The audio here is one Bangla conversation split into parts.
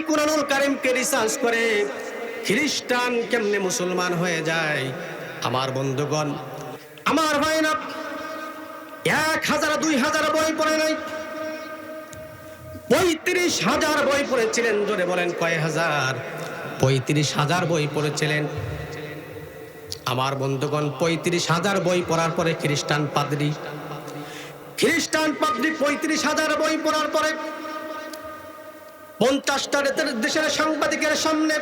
কুরআনুল কারীমকে রিসার্চ করে খ্রিস্টান কেমনে মুসলমান হয়ে যায়। আমার বন্ধুগণ, আমার ভাইরা, 1000 2000 বই পড়ে নাই, 35,000 বই পড়েছিলেন। জোরে বলেন কয় হাজার? 35,000 বই পড়েছিলেন। আমার বন্ধুগণ, 35,000 বই পড়ার পরে খ্রিস্টান পাদ্রী 35,000 বই পড়ার পরে 50টা দেশের সাংবাদিকের সামনে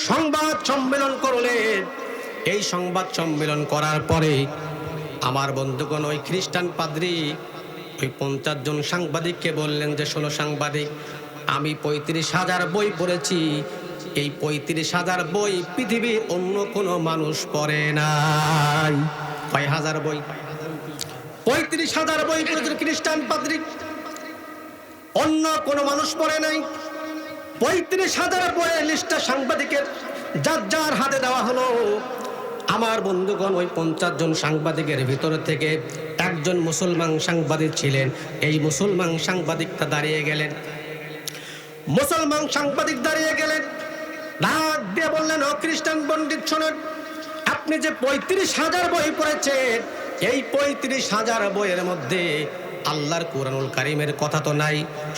সংবাদ সম্মেলন করলেন। এই সংবাদ সম্মেলন করার পরে আমার বন্ধুগণ, ওই খ্রিস্টান পাদ্রী ওই 50 জন সাংবাদিককে বললেন যে, শোনো সাংবাদিক, আমি 35,000 বই পড়েছি। এই 35,000 বই পৃথিবীর অন্য কোনো মানুষ পড়ে নাই। কয় হাজার বই? 35,000 বই পড়েছেন খ্রিস্টান পাদ্রী, অন্য কোনো মানুষ পড়ে নাই। 35,000 বইয়ের লিস্টটা সাংবাদিকের যার যার হাতে দেওয়া হলো। আমার বন্ধুগণ, ওই 50 জন সাংবাদিকের ভিতর থেকে একজন মুসলমান সাংবাদিক ছিলেন। এই মুসলমান সাংবাদিকটা দাঁড়িয়ে গেলেন। মুসলমান সাংবাদিক দাঁড়িয়ে গেলেন, ডাক দিয়ে বললেন, ও খ্রিস্টান পণ্ডিত শোনেন, আপনি যে 35,000 বই পড়েছেন, এই 35,000 বইয়ের মধ্যে আল্লাহর কুরআনুল কারীমের কথা তো নাই,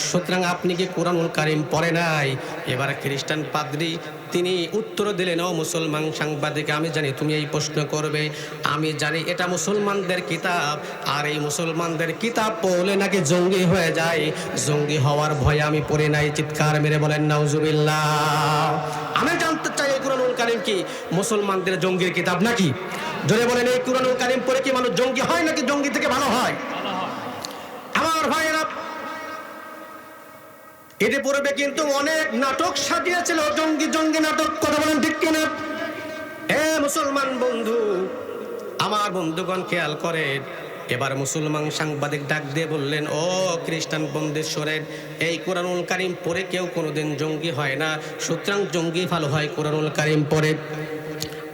সুতরাং আপনি কি কুরআনুল কারীম পড়ে নাই? এবার খ্রিস্টান পাদ্রী তিনি উত্তর দিলেন, ও মুসলমান সাংবাদিক, আমি জানি তুমি এই প্রশ্ন করবে, আমি জানি এটা মুসলমানদের কিতাব, আর এই মুসলমানদের কিতাব পড়লে নাকি জঙ্গি হয়ে যায়। জঙ্গি হওয়ার ভয়ে আমি পড়ে নাই। চিৎকার মেরে বলেন নাউজুবিল্লাহ। আমি জানতে চাই, এই কুরআনুল কারীম কি মুসলমানদের জঙ্গির কিতাব নাকি? জোরে বলেন, এই কুরআনুল কারীম পড়ে কি মানুষ জঙ্গি হয় নাকি জঙ্গি থেকে ভালো হয়? আমার ভাইয়েরা, এতে পূর্বে কিন্তু অনেক নাটক সাজিয়েছিল, জঙ্গি জঙ্গি নাটক। কথা বলেন ঠিক কিনা? মুসলমান বন্ধু, আমার বন্ধুগণ খেয়াল করেন। এবার মুসলমান সাংবাদিক ডাক দিয়ে বললেন, ও খ্রিস্টান পণ্ডিত শোনেন, এই কুরআনুল কারীম পড়ে কেউ কোনোদিন জঙ্গি হয় না, সুতরাং জঙ্গি ভালো হয় কুরআনুল কারীম পড়ে।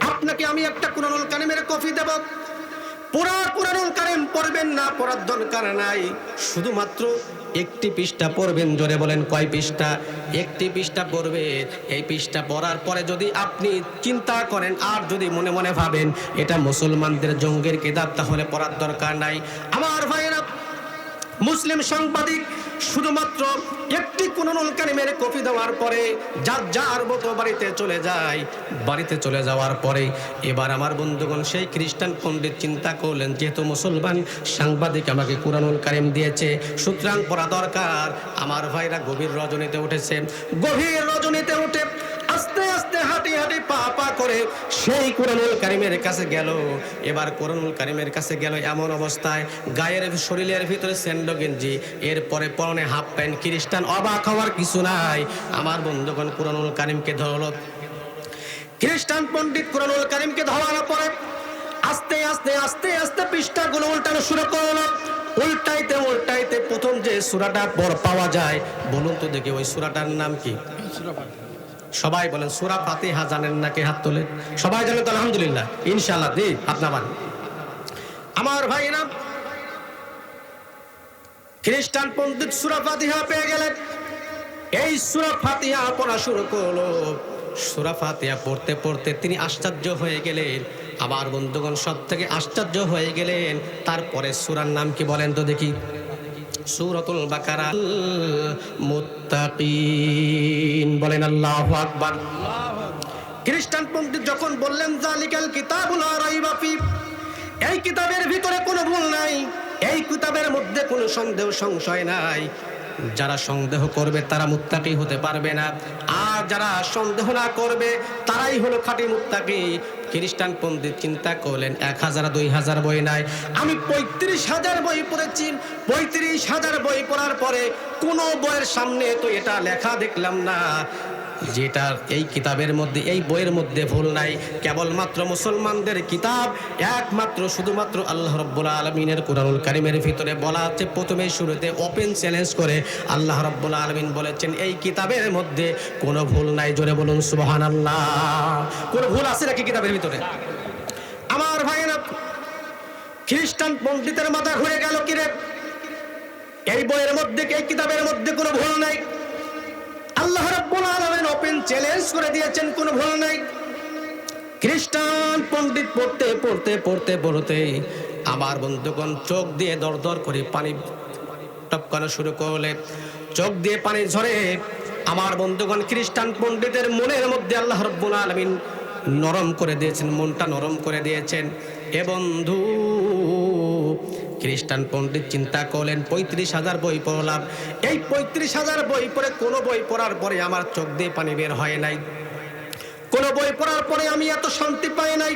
আপনাকে আমি একটা কুরআনুল কারীমের কপি দেব, পুরা কুরআনুল কারীম পড়বেন না, পড়ার দরকার নাই, শুধুমাত্র একটি পৃষ্ঠা পড়বেন। জোরে বলেন কয় পৃষ্ঠা? একটি পৃষ্ঠা পড়বেন। এই পৃষ্ঠা পড়ার পরে যদি আপনি চিন্তা করেন আর যদি মনে মনে ভাবেন এটা মুসলমানদের জঙ্গির কিতাব, তাহলে পড়ার দরকার নাই। আমার ভাইয়েরা, মুসলিম সাংবাদিক শুধুমাত্র একটি কুরআনুল কারীমের কপি দেওয়ার পরে যার যার মতো বাড়িতে চলে যায়। বাড়িতে চলে যাওয়ার পরে এবার আমার বন্ধুগণ, সেই খ্রিস্টান পণ্ডিত চিন্তা করলেন, যেহেতু মুসলমান সাংবাদিক আমাকে কুরআনুল কারীম দিয়েছে, সুতরাং পড়া দরকার। আমার ভাইরা গভীর রজনীতে উঠেছে। গভীর রজনীতে উঠে আস্তে আস্তে হাঁটি হাঁটি পা পা করে সেই কুরআনুল কারীমের কাছে গেল। এবার কুরআনুল কারীমের কাছে গেল এমন অবস্থায়, গায়ের শরীরের ভিতরে স্যান্ডো গেঞ্জি, এরপরে পরনে হাফ প্যান্ট। খ্রিস্টান অবাক হওয়ার কিছু নাই। আমার বন্ধুগণ, কুরআনুল কারীমকে ধরল। খ্রিস্টান পণ্ডিত কুরআনুল কারীমকে ধরার পরে আস্তে আস্তে আস্তে আস্তে পৃষ্ঠাগুলো উল্টানো শুরু করলো। উল্টাইতে উল্টাইতে প্রথম যে সূরাটা পাওয়া যায়, বলুন তো দেখি ওই সূরাটার নাম কি? সবাই বলেন সূরা ফাতিহা। জানেন নাকি? হাত তোলেন। সবাই জানেন তো? আলহামদুলিল্লাহ, ইনশাআল্লাহ। দি আপনার আমার ভাইরা, খ্রিস্টান পণ্ডিত সূরা ফাতিহা পেয়ে গেলেন। এই সূরা ফাতিহা পড়া শুরু করলো। সূরা ফাতিহা পড়তে পড়তে তিনি আশ্চর্য হয়ে গেলেন। আমার বন্ধুগণ, সব থেকে আশ্চর্য হয়ে গেলেন। তারপরে সূরার নাম কি বলেন তো দেখি? সূরাতুল বাকারা। মুত্তাকিন বলেন আল্লাহু আকবার। খ্রিস্টান পণ্ডিত যখন বললেন, যালিকাল কিতাবু লা রাইবা ফি, এই কিতাবের ভিতরে কোনো ভুল নাই, এই কিতাবের মধ্যে কোনো সন্দেহ সংশয় নাই, যারা সন্দেহ করবে তারা মুত্তাকি হতে পারবে না, আর যারা সন্দেহ না করবে তারাই হলো খাঁটি মুত্তাকি। খ্রিস্টান পণ্ডিত চিন্তা করলেন, 1000 2000 বই নাই, আমি 35,000 বই পড়েছি। 35,000 বই পড়ার পরে কোনো বইয়ের সামনে তো এটা লেখা দেখলাম না যেটা এই কিতাবের মধ্যে, এই বইয়ের মধ্যে ভুল নাই। কেবলমাত্র মুসলমানদের কিতাব, একমাত্র শুধুমাত্র আল্লাহ রাব্বুল আলামিনের কুরআনুল কারীমের ভিতরে বলা আছে, প্রথমে শুরুতে ওপেন চ্যালেঞ্জ করে আল্লাহ রাব্বুল আলামিন বলেছেন, এই কিতাবের মধ্যে কোনো ভুল নাই। জোরে বলুন সুবহানাল্লাহ। কোনো ভুল আছে নাকি কিতাবের ভিতরে? আমার ভাইরা, খ্রিস্টান পণ্ডিতের মাথা ঘুরে গেল, কিরে এই বইয়ের মধ্যে, এই কিতাবের মধ্যে কোনো ভুল নাই। আল্লাহ করে দিয়েছেন, কোনো ভুল নাই। খ্রিস্টান পণ্ডিত পড়তে পড়তে পড়তে পড়তে আমার বন্ধুগণ চোখ দিয়ে দর দর করে পানি টপকানো শুরু করলেন। চোখ দিয়ে পানি ঝরে। আমার বন্ধুগণ খ্রিস্টান পণ্ডিতের মনের মধ্যে আল্লাহ রাব্বুল আলামিন নরম করে দিয়েছেন, মনটা নরম করে দিয়েছেন। এ বন্ধু, খ্রিস্টান পণ্ডিত চিন্তা করলেন 35,000 বই পড়লাম, এই 35,000 বই পড়ে কোনো বই পড়ার পরে আমার চোখ দিয়ে পানি বের হয় নাই, কোন বই পড়ার পরে আমি এত শান্তি পাই নাই।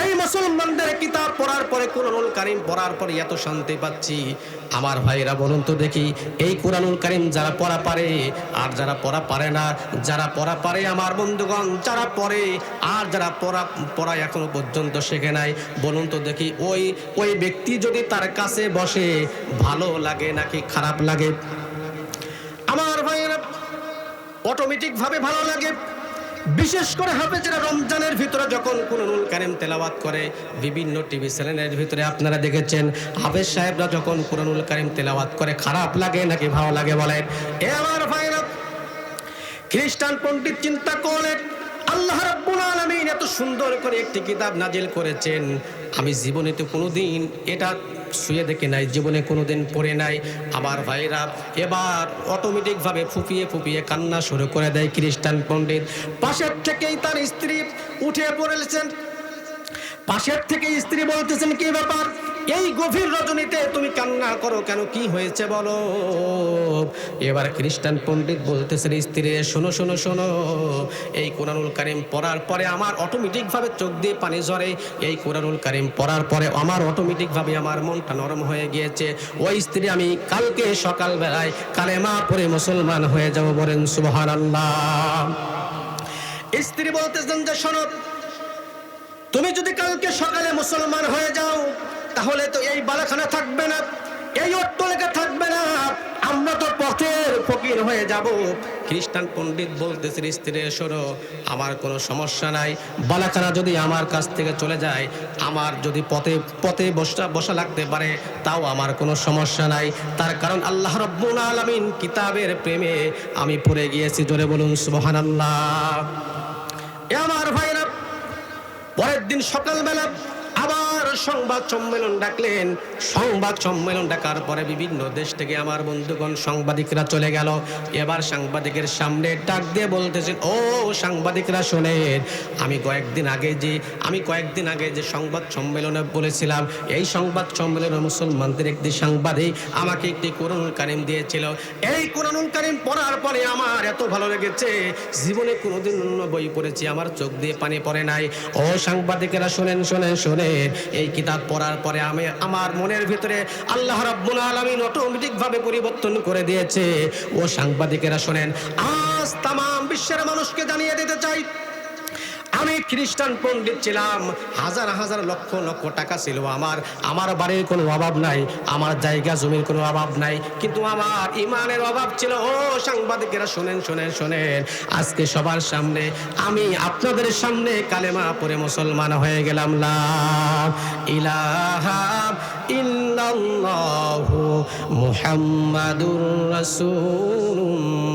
এই মুসলমানদের কিতাব পড়ার পরে, কুরআনুল কারীম পড়ার পরে এত শান্তি পাচ্ছি। আমার ভাইরা বলুন তো দেখি, এই কুরআনুল কারীম যারা পড়া পারে আর যারা পড়া পারে না, যারা পড়া পারে আমার বন্ধুগণ, যারা পড়ে আর যারা পড়া এখনো পর্যন্ত শেখে নাই, বলুন তো দেখি ওই ব্যক্তি যদি তার কাছে বসে ভালো লাগে নাকি খারাপ লাগে? আমার ভাইরা অটোমেটিক ভাবে ভালো লাগে। বিশেষ করে হাফেজরা রমজানের ভিতরে যখন কুরআনুল কারীম তেলাওয়াত করে, বিভিন্ন টিভি চ্যানেলের ভিতরে আপনারা দেখেছেন হাফেজ সাহেবরা যখন কুরআনুল কারীম তেলাওয়াত করে, খারাপ লাগে নাকি ভালো লাগে বলেন? এ আমার ভাইরা, খ্রিস্টান পণ্ডিত চিন্তা করলেন আল্লাহ রাব্বুল আলামিন এত সুন্দর করে একটি কিতাব নাজিল করেছেন, আমি জীবনে তো কোনোদিন এটা শুয়ে দেখে নাই, জীবনে কোনোদিন পড়ে নাই। আমার ভাইরা এবার অটোমেটিক ভাবে ফুপিয়ে ফুপিয়ে কান্না শুরু করে দেয় খ্রিস্টান পণ্ডিত। পাশের থেকেই তার স্ত্রী উঠে পড়েছেন। পাশের থেকে স্ত্রী বলতেছেন, কি ব্যাপার, এই গভীর রজনীতে তুমি কান্না করো কেন, কি হয়েছে বলো? এবার খ্রিস্টান পণ্ডিত বলতেছেন, স্ত্রী শোনো শোনো শোনো, এই কুরআনুল কারীম পড়ার পরে আমার অটোমেটিক ভাবে চোখ দিয়ে পানি ঝরে, এই কুরআনুল কারীম পড়ার পরে আমার অটোমেটিক ভাবে আমার মনটা নরম হয়ে গিয়েছে। ওই স্ত্রী, আমি কালকে সকাল বেলায় কালেমা পড়ে মুসলমান হয়ে যাব, বলেন সুবহানাল্লাহ। স্ত্রী বলতেছেন যে শোনো, তুমি যদি কালকে সকালে মুসলমান হয়ে যাও তাহলে তো এই বালাখানা থাকবে না, এই অট্টালিকা থাকবে না, আমরা তো পথের ফকির হয়ে যাব। খ্রিস্টান পণ্ডিত বলতেছে, স্ত্রী শোনো, আমার কোনো সমস্যা নাই, বালাখানা যদি আমার কাছ থেকে চলে যায়, আমার যদি পথে বসা লাগতে পারে, তাও আমার কোনো সমস্যা নাই। তার কারণ আল্লাহ রাব্বুল আলামিন কিতাবের প্রেমে আমি পড়ে গিয়েছি, জোরে বলুন সুবহানাল্লাহ। এ আমার ভাইরা, পরের দিন সকালবেলা আবার সংবাদ সম্মেলন ডাকলেন। সংবাদ সম্মেলন ডাকার পরে বিভিন্ন দেশ থেকে আমার বন্ধুগণ সাংবাদিকরা চলে গেল। এবার সাংবাদিকের সামনে ডাক দিয়ে বলতেছেন, ও সাংবাদিকরা শোনেন, আমি কয়েকদিন আগে যে সংবাদ সম্মেলনে বলেছিলাম, এই সংবাদ সম্মেলনে মুসলমানদের একটি সাংবাদিক আমাকে একটি কুরআনুল কারীম দিয়েছিল। এই কুরআনুল কারীম পড়ার পরে আমার এত ভালো লেগেছে, জীবনে কোনোদিন অন্য বই পড়েছি আমার চোখ দিয়ে পানি পড়ে নাই। ও সাংবাদিকেরা শোনেন শোনেন শোনেন, এই কিতাব পড়ার পরে আমার মনের ভিতরে আল্লাহ রাব্বুল আলামিন অটোমেটিক ভাবে পরিবর্তন করে দিয়েছে। ও সাংবাদিকেরা শোনেন, আজ তামাম বিশ্বের মানুষকে জানিয়ে দিতে চাই, আমি খ্রিস্টান পণ্ডিত ছিলাম, হাজার হাজার লক্ষ লক্ষ টাকা ছিল আমার বাড়ির কোনো অভাব নাই, আমার জায়গা জমির কোনো অভাব নাই, কিন্তু আমার ইমানের অভাব ছিল। ও সাংবাদিকেরা শোনেন শোনেন শোনেন, আজকে সবার সামনে আমি আপনাদের সামনে কালেমা পড়ে মুসলমান হয়ে গেলাম। লা ইলাহা ইল্লাল্লাহু মুহাম্মাদুর রাসূলুল্লাহ।